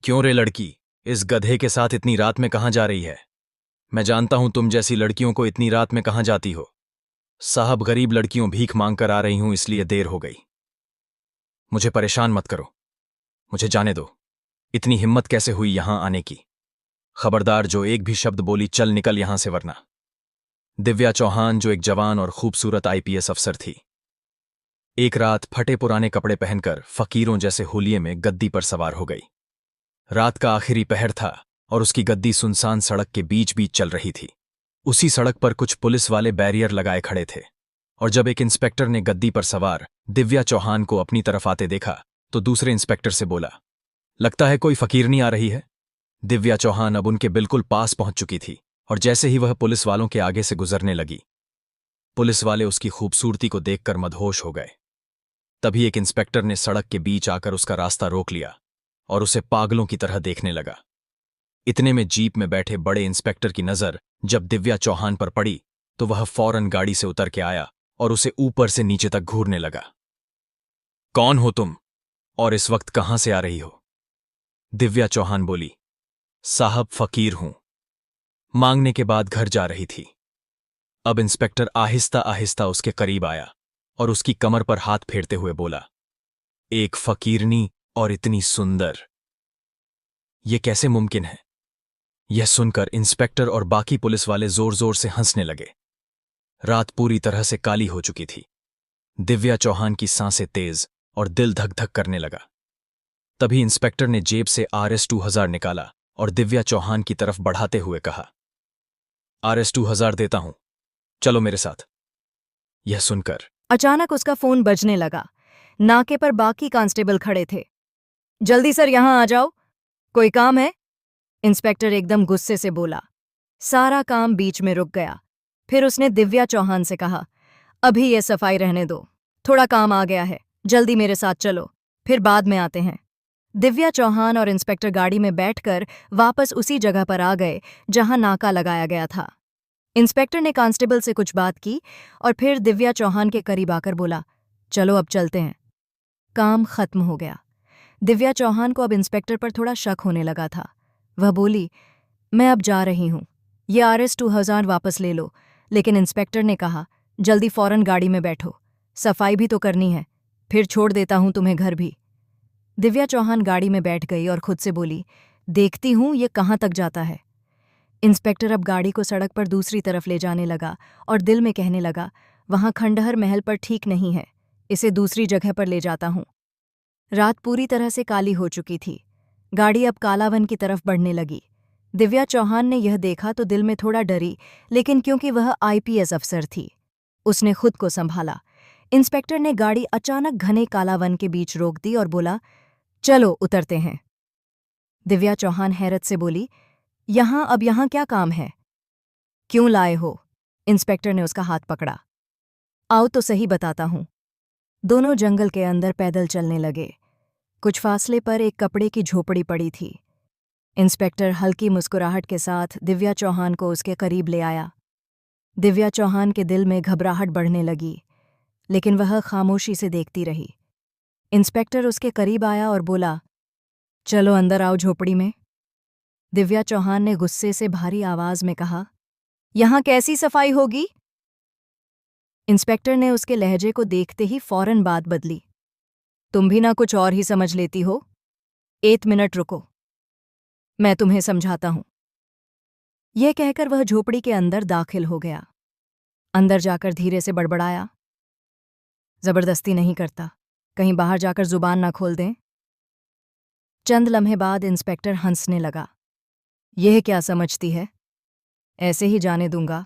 क्यों रे लड़की, इस गधे के साथ इतनी रात में कहाँ जा रही है? मैं जानता हूं तुम जैसी लड़कियों को इतनी रात में कहाँ जाती हो। साहब, गरीब लड़कियों भीख मांग कर आ रही हूं, इसलिए देर हो गई। मुझे परेशान मत करो, मुझे जाने दो। इतनी हिम्मत कैसे हुई यहां आने की? खबरदार, जो एक भी शब्द बोली चल निकल यहां से, वरना। दिव्या चौहान, जो एक जवान और खूबसूरत आईपीएस अफसर थी, एक रात फटे पुराने कपड़े पहनकर फकीरों जैसे होलिये में गद्दी पर सवार हो गई। रात का आखिरी पहर था और उसकी गद्दी सुनसान सड़क के बीच बीच चल रही थी। उसी सड़क पर कुछ पुलिस वाले बैरियर लगाए खड़े थे, और जब एक इंस्पेक्टर ने गद्दी पर सवार दिव्या चौहान को अपनी तरफ आते देखा तो दूसरे इंस्पेक्टर से बोला, लगता है कोई फकीरनी आ रही है। दिव्या चौहान अब उनके बिल्कुल पास पहुंच चुकी थी, और जैसे ही वह पुलिस वालों के आगे से गुजरने लगी, पुलिस वाले उसकी खूबसूरती को देखकर मदहोश हो गए। तभी एक इंस्पेक्टर ने सड़क के बीच आकर उसका रास्ता रोक लिया और उसे पागलों की तरह देखने लगा। इतने में जीप में बैठे बड़े इंस्पेक्टर की नजर जब दिव्या चौहान पर पड़ी तो वह फौरन गाड़ी से उतर के आया और उसे ऊपर से नीचे तक घूरने लगा। कौन हो तुम, और इस वक्त कहां से आ रही हो? दिव्या चौहान बोली, साहब फकीर हूं, मांगने के बाद घर जा रही थी। अब इंस्पेक्टर आहिस्ता आहिस्ता उसके करीब आया और उसकी कमर पर हाथ फेरते हुए बोला, एक फकीरनी और इतनी सुंदर, यह कैसे मुमकिन है? यह सुनकर इंस्पेक्टर और बाकी पुलिस वाले जोर जोर से हंसने लगे। रात पूरी तरह से काली हो चुकी थी। दिव्या चौहान की सांसें तेज और दिल धक धक करने लगा। तभी इंस्पेक्टर ने जेब से RS-2000 निकाला और दिव्या चौहान की तरफ बढ़ाते हुए कहा, RS-2000 देता हूं, चलो मेरे साथ। यह सुनकर अचानक उसका फोन बजने लगा। नाके पर बाकी कांस्टेबल खड़े थे। जल्दी सर, यहां आ जाओ, कोई काम है? इंस्पेक्टर एकदम गुस्से से बोला। सारा काम बीच में रुक गया। फिर उसने दिव्या चौहान से कहा, अभी ये सफाई रहने दो, थोड़ा काम आ गया है, जल्दी मेरे साथ चलो, फिर बाद में आते हैं। दिव्या चौहान और इंस्पेक्टर गाड़ी में बैठकर वापस उसी जगह पर आ गए जहां नाका लगाया गया था। इंस्पेक्टर ने कांस्टेबल से कुछ बात की और फिर दिव्या चौहान के करीब आकर बोला, चलो अब चलते हैं। काम खत्म हो गया। दिव्या चौहान को अब इंस्पेक्टर पर थोड़ा शक होने लगा था। वह बोली, मैं अब जा रही हूं, ये RS-2000 वापस ले लो। लेकिन इंस्पेक्टर ने कहा, जल्दी फौरन गाड़ी में बैठो, सफाई भी तो करनी है, फिर छोड़ देता हूं तुम्हें घर भी। दिव्या चौहान गाड़ी में बैठ गई और खुद से बोली, देखती हूं ये कहां तक जाता है। इंस्पेक्टर अब गाड़ी को सड़क पर दूसरी तरफ ले जाने लगा और दिल में कहने लगा, वहां खंडहर महल पर ठीक नहीं है, इसे दूसरी जगह पर ले जाता हूं। रात पूरी तरह से काली हो चुकी थी। गाड़ी अब कालावन की तरफ बढ़ने लगी। दिव्या चौहान ने यह देखा तो दिल में थोड़ा डरी, लेकिन क्योंकि वह IPS अफसर थी, उसने खुद को संभाला। इंस्पेक्टर ने गाड़ी अचानक घने कालावन के बीच रोक दी और बोला, चलो उतरते हैं। दिव्या चौहान हैरत से बोली, अब यहां क्या काम है? क्यों लाए हो? इंस्पेक्टर ने उसका हाथ पकड़ा। आओ तो सही बताता हूं। दोनों जंगल के अंदर पैदल चलने लगे। कुछ फासले पर एक कपड़े की झोपड़ी पड़ी थी। इंस्पेक्टर हल्की मुस्कुराहट के साथ दिव्या चौहान को उसके करीब ले आया। दिव्या चौहान के दिल में घबराहट बढ़ने लगी, लेकिन वह खामोशी से देखती रही। इंस्पेक्टर उसके करीब आया और बोला, चलो अंदर आओ झोपड़ी में। दिव्या चौहान ने गुस्से से भारी आवाज में कहा, यहां कैसी सफाई होगी? इंस्पेक्टर ने उसके लहजे को देखते ही फौरन बात बदली। तुम भी ना कुछ और ही समझ लेती हो? 1 मिनट रुको, मैं तुम्हें समझाता हूं। यह कहकर वह झोपड़ी के अंदर दाखिल हो गया। अंदर जाकर धीरे से बड़बड़ाया, जबरदस्ती नहीं करता, कहीं बाहर जाकर जुबान ना खोल दें। चंद लम्हे बाद इंस्पेक्टर हंसने लगा। यह क्या समझती है, ऐसे ही जाने दूंगा।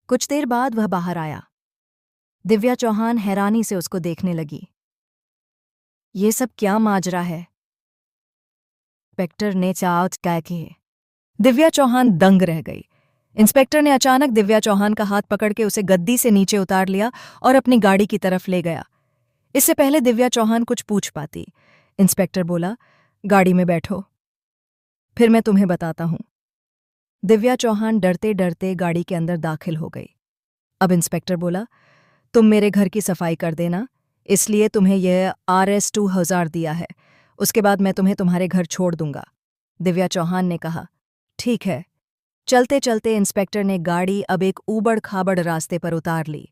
कुछ देर बाद वह बाहर आया। दिव्या चौहान हैरानी से उसको देखने लगी। ये सब क्या माजरा है? इंस्पेक्टर ने चाउत कहे। दिव्या चौहान दंग रह गई। इंस्पेक्टर ने अचानक दिव्या चौहान का हाथ पकड़ के उसे गद्दी से नीचे उतार लिया और अपनी गाड़ी की तरफ ले गया। इससे पहले दिव्या चौहान कुछ पूछ पाती, इंस्पेक्टर बोला, गाड़ी में बैठो, फिर मैं तुम्हें बताता हूं। दिव्या चौहान डरते डरते गाड़ी के अंदर दाखिल हो गई। अब इंस्पेक्टर बोला, तुम मेरे घर की सफाई कर देना, इसलिए तुम्हें यह RS-2000 दिया है, उसके बाद मैं तुम्हें तुम्हारे घर छोड़ दूंगा। दिव्या चौहान ने कहा। ठीक है। चलते चलते इंस्पेक्टर ने गाड़ी अब एक ऊबड़ खाबड़ रास्ते पर उतार ली।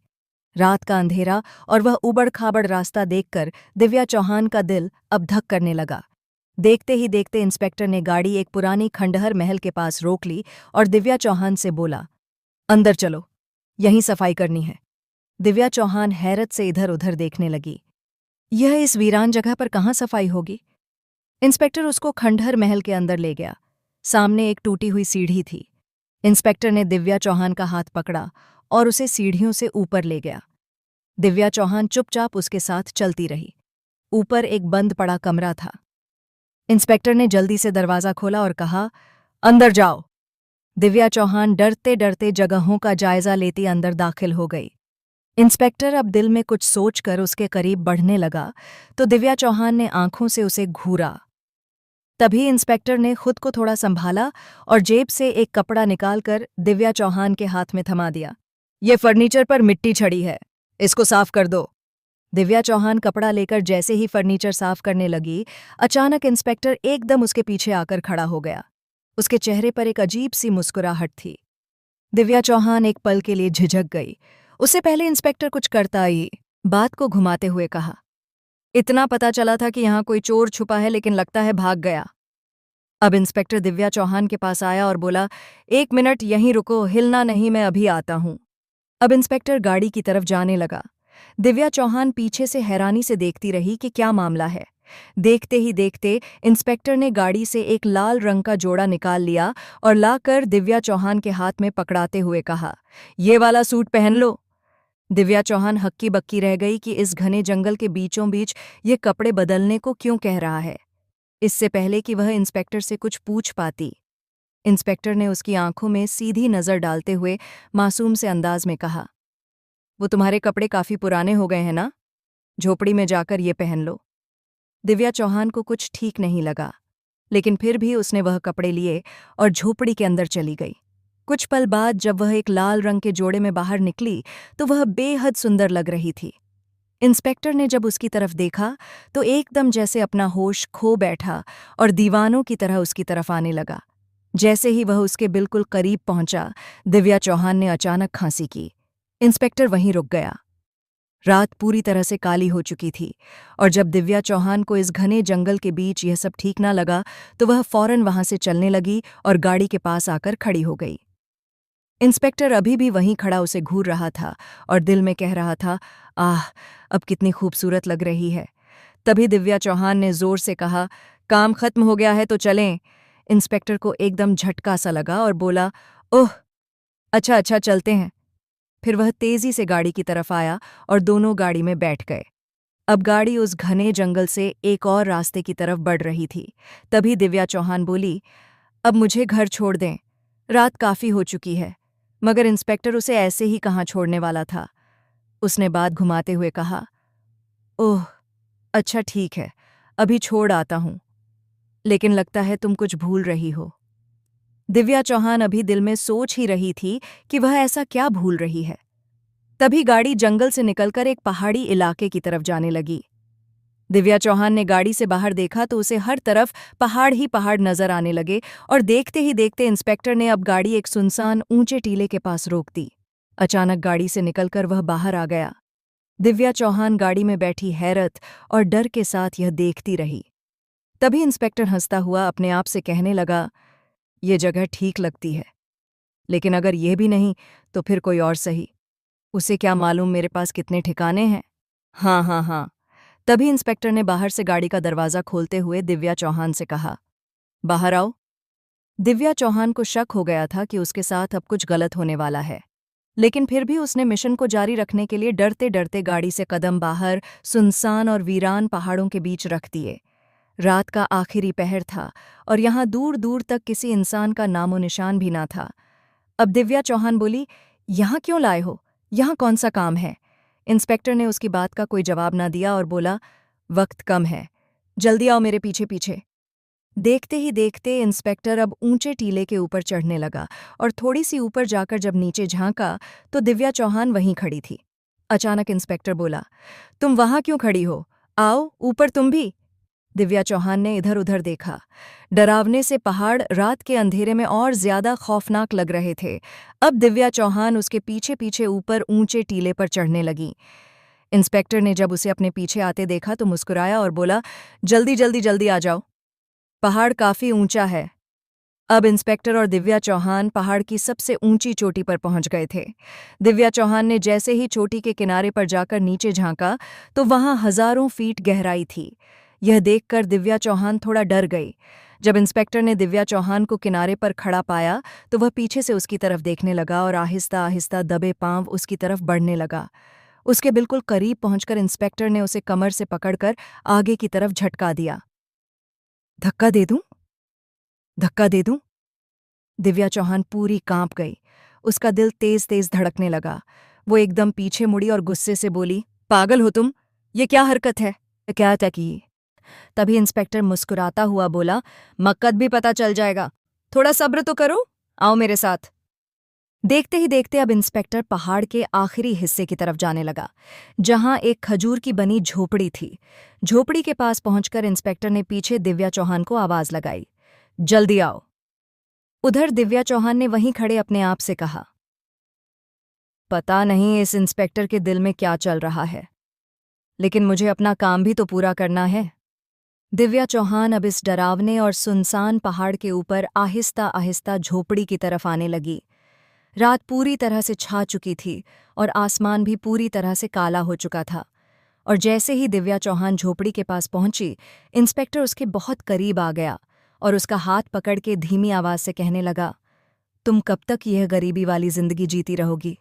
रात का अंधेरा और वह ऊबड़ खाबड़ रास्ता देखकर दिव्या चौहान का दिल अब धक करने लगा। देखते ही देखते इंस्पेक्टर ने गाड़ी एक पुरानी खंडहर महल के पास रोक ली और दिव्या चौहान से बोला, अंदर चलो, यहीं सफाई करनी है। दिव्या चौहान हैरत से इधर उधर देखने लगी। यह इस वीरान जगह पर कहाँ सफाई होगी? इंस्पेक्टर उसको खंडहर महल के अंदर ले गया। सामने एक टूटी हुई सीढ़ी थी। इंस्पेक्टर ने दिव्या चौहान का हाथ पकड़ा और उसे सीढ़ियों से ऊपर ले गया। दिव्या चौहान चुपचाप उसके साथ चलती रही। ऊपर एक बंद पड़ा कमरा था। इंस्पेक्टर ने जल्दी से दरवाजा खोला और कहा, अंदर जाओ। दिव्या चौहान डरते डरते जगहों का जायजा लेती अंदर दाखिल हो गई। इंस्पेक्टर अब दिल में कुछ सोचकर उसके करीब बढ़ने लगा तो दिव्या चौहान ने आंखों से उसे घूरा। तभी इंस्पेक्टर ने खुद को थोड़ा संभाला और जेब से एक कपड़ा निकालकर दिव्या चौहान के हाथ में थमा दिया। ये फर्नीचर पर मिट्टी चढ़ी है, इसको साफ कर दो। दिव्या चौहान कपड़ा लेकर जैसे ही फर्नीचर साफ करने लगी, अचानक इंस्पेक्टर एकदम उसके पीछे आकर खड़ा हो गया। उसके चेहरे पर एक अजीब सी मुस्कुराहट थी। दिव्या चौहान एक पल के लिए झिझक गई। उससे पहले इंस्पेक्टर कुछ करता ही बात को घुमाते हुए कहा, इतना पता चला था कि यहाँ कोई चोर छुपा है, लेकिन लगता है भाग गया। अब इंस्पेक्टर दिव्या चौहान के पास आया और बोला, 1 मिनट यहीं रुको, हिलना नहीं, मैं अभी आता हूँ। अब इंस्पेक्टर गाड़ी की तरफ जाने लगा। दिव्या चौहान पीछे से हैरानी से देखती रही कि क्या मामला है। देखते ही देखते इंस्पेक्टर ने गाड़ी से एक लाल रंग का जोड़ा निकाल लिया और लाकर दिव्या चौहान के हाथ में पकड़ाते हुए कहा, ये वाला सूट पहन लो। दिव्या चौहान हक्की बक्की रह गई कि इस घने जंगल के बीचों बीच ये कपड़े बदलने को क्यों कह रहा है। इससे पहले कि वह इंस्पेक्टर से कुछ पूछ पाती, इंस्पेक्टर ने उसकी आंखों में सीधी नजर डालते हुए मासूम से अंदाज में कहा, वो तुम्हारे कपड़े काफी पुराने हो गए हैं ना, झोपड़ी में जाकर ये पहन लो। दिव्या चौहान को कुछ ठीक नहीं लगा, लेकिन फिर भी उसने वह कपड़े लिए और झोपड़ी के अंदर चली गई। कुछ पल बाद जब वह एक लाल रंग के जोड़े में बाहर निकली तो वह बेहद सुंदर लग रही थी। इंस्पेक्टर ने जब उसकी तरफ देखा तो एकदम जैसे अपना होश खो बैठा और दीवानों की तरह उसकी तरफ आने लगा। जैसे ही वह उसके बिल्कुल करीब पहुंचा, दिव्या चौहान ने अचानक खांसी की। इंस्पेक्टर वहीं रुक गया। रात पूरी तरह से काली हो चुकी थी और जब दिव्या चौहान को इस घने जंगल के बीच यह सब ठीक ना लगा तो वह फौरन वहां से चलने लगी और गाड़ी के पास आकर खड़ी हो गई। इंस्पेक्टर अभी भी वहीं खड़ा उसे घूर रहा था और दिल में कह रहा था, आह, अब कितनी खूबसूरत लग रही है। तभी दिव्या चौहान ने जोर से कहा, काम खत्म हो गया है तो चलें। इंस्पेक्टर को एकदम झटका सा लगा और बोला, ओह, अच्छा अच्छा, चलते हैं। फिर वह तेजी से गाड़ी की तरफ आया और दोनों गाड़ी में बैठ गए। अब गाड़ी उस घने जंगल से एक और रास्ते की तरफ बढ़ रही थी। तभी दिव्या चौहान बोली, अब मुझे घर छोड़ दें, रात काफी हो चुकी है। मगर इंस्पेक्टर उसे ऐसे ही कहाँ छोड़ने वाला था। उसने बात घुमाते हुए कहा, ओह, अच्छा ठीक है, अभी छोड़ आता हूं, लेकिन लगता है तुम कुछ भूल रही हो। दिव्या चौहान अभी दिल में सोच ही रही थी कि वह ऐसा क्या भूल रही है। तभी गाड़ी जंगल से निकलकर एक पहाड़ी इलाके की तरफ जाने लगी। दिव्या चौहान ने गाड़ी से बाहर देखा तो उसे हर तरफ पहाड़ ही पहाड़ नजर आने लगे और देखते ही देखते इंस्पेक्टर ने अब गाड़ी एक सुनसान ऊंचे टीले के पास रोक दी। अचानक गाड़ी से निकलकर वह बाहर आ गया। दिव्या चौहान गाड़ी में बैठी हैरत और डर के साथ यह देखती रही। तभी इंस्पेक्टर हंसता हुआ अपने आप से कहने लगा, ये जगह ठीक लगती है, लेकिन अगर ये भी नहीं तो फिर कोई और सही। उसे क्या मालूम मेरे पास कितने ठिकाने हैं। हाँ हाँ हाँ। तभी इंस्पेक्टर ने बाहर से गाड़ी का दरवाजा खोलते हुए दिव्या चौहान से कहा, बाहर आओ। दिव्या चौहान को शक हो गया था कि उसके साथ अब कुछ गलत होने वाला है, लेकिन फिर भी उसने मिशन को जारी रखने के लिए डरते डरते गाड़ी से कदम बाहर सुनसान और वीरान पहाड़ों के बीच रख दिए। रात का आखिरी पहर था और यहाँ दूर दूर तक किसी इंसान का नामो निशान भी ना था। अब दिव्या चौहान बोली, यहाँ क्यों लाए हो, यहाँ कौन सा काम है। इंस्पेक्टर ने उसकी बात का कोई जवाब ना दिया और बोला, वक्त कम है, जल्दी आओ मेरे पीछे पीछे। देखते ही देखते इंस्पेक्टर अब ऊंचे टीले के ऊपर चढ़ने लगा और थोड़ी सी ऊपर जाकर जब नीचे झांका तो दिव्या चौहान वहीं खड़ी थी। अचानक इंस्पेक्टर बोला, तुम वहां क्यों खड़ी हो, आओ ऊपर तुम भी। दिव्या चौहान ने इधर उधर देखा। डरावने से पहाड़ रात के अंधेरे में और ज्यादा खौफनाक लग रहे थे। अब दिव्या चौहान उसके पीछे पीछे ऊपर ऊंचे टीले पर चढ़ने लगी। इंस्पेक्टर ने जब उसे अपने पीछे आते देखा तो मुस्कुराया और बोला, जल्दी जल्दी जल्दी आ जाओ, पहाड़ काफी ऊंचा है। अब इंस्पेक्टर और दिव्या चौहान पहाड़ की सबसे ऊंची चोटी पर पहुंच गए थे। दिव्या चौहान ने जैसे ही चोटी के किनारे पर जाकर नीचे झांका तो वहां हजारों फीट गहराई थी। यह देखकर दिव्या चौहान थोड़ा डर गई। जब इंस्पेक्टर ने दिव्या चौहान को किनारे पर खड़ा पाया तो वह पीछे से उसकी तरफ देखने लगा और आहिस्ता आहिस्ता दबे पांव उसकी तरफ बढ़ने लगा। उसके बिल्कुल करीब पहुंचकर इंस्पेक्टर ने उसे कमर से पकड़कर आगे की तरफ झटका दिया। धक्का दे दूं? धक्का दे दूं? दिव्या चौहान पूरी कांप गई। उसका दिल तेज तेज धड़कने लगा। वो एकदम पीछे मुड़ी और गुस्से से बोली, पागल हो तुम? ये क्या हरकत है? क्या तय की? तभी इंस्पेक्टर मुस्कुराता हुआ बोला, मक्कद भी पता चल जाएगा, थोड़ा सब्र तो करो, आओ मेरे साथ। देखते ही देखते अब इंस्पेक्टर पहाड़ के आखिरी हिस्से की तरफ जाने लगा, जहां एक खजूर की बनी झोपड़ी थी। झोपड़ी के पास पहुंचकर इंस्पेक्टर ने पीछे दिव्या चौहान को आवाज लगाई, जल्दी आओ। उधर दिव्या चौहान ने वहीं खड़े अपने आप से कहा, पता नहीं इस इंस्पेक्टर के दिल में क्या चल रहा है, लेकिन मुझे अपना काम भी तो पूरा करना है। दिव्या चौहान अब इस डरावने और सुनसान पहाड़ के ऊपर आहिस्ता आहिस्ता झोपड़ी की तरफ आने लगी। रात पूरी तरह से छा चुकी थी और आसमान भी पूरी तरह से काला हो चुका था। और जैसे ही दिव्या चौहान झोपड़ी के पास पहुंची, इंस्पेक्टर उसके बहुत करीब आ गया और उसका हाथ पकड़ के धीमी आवाज से कहने लगा, तुम कब तक यह गरीबी वाली जिंदगी जीती रहोगी?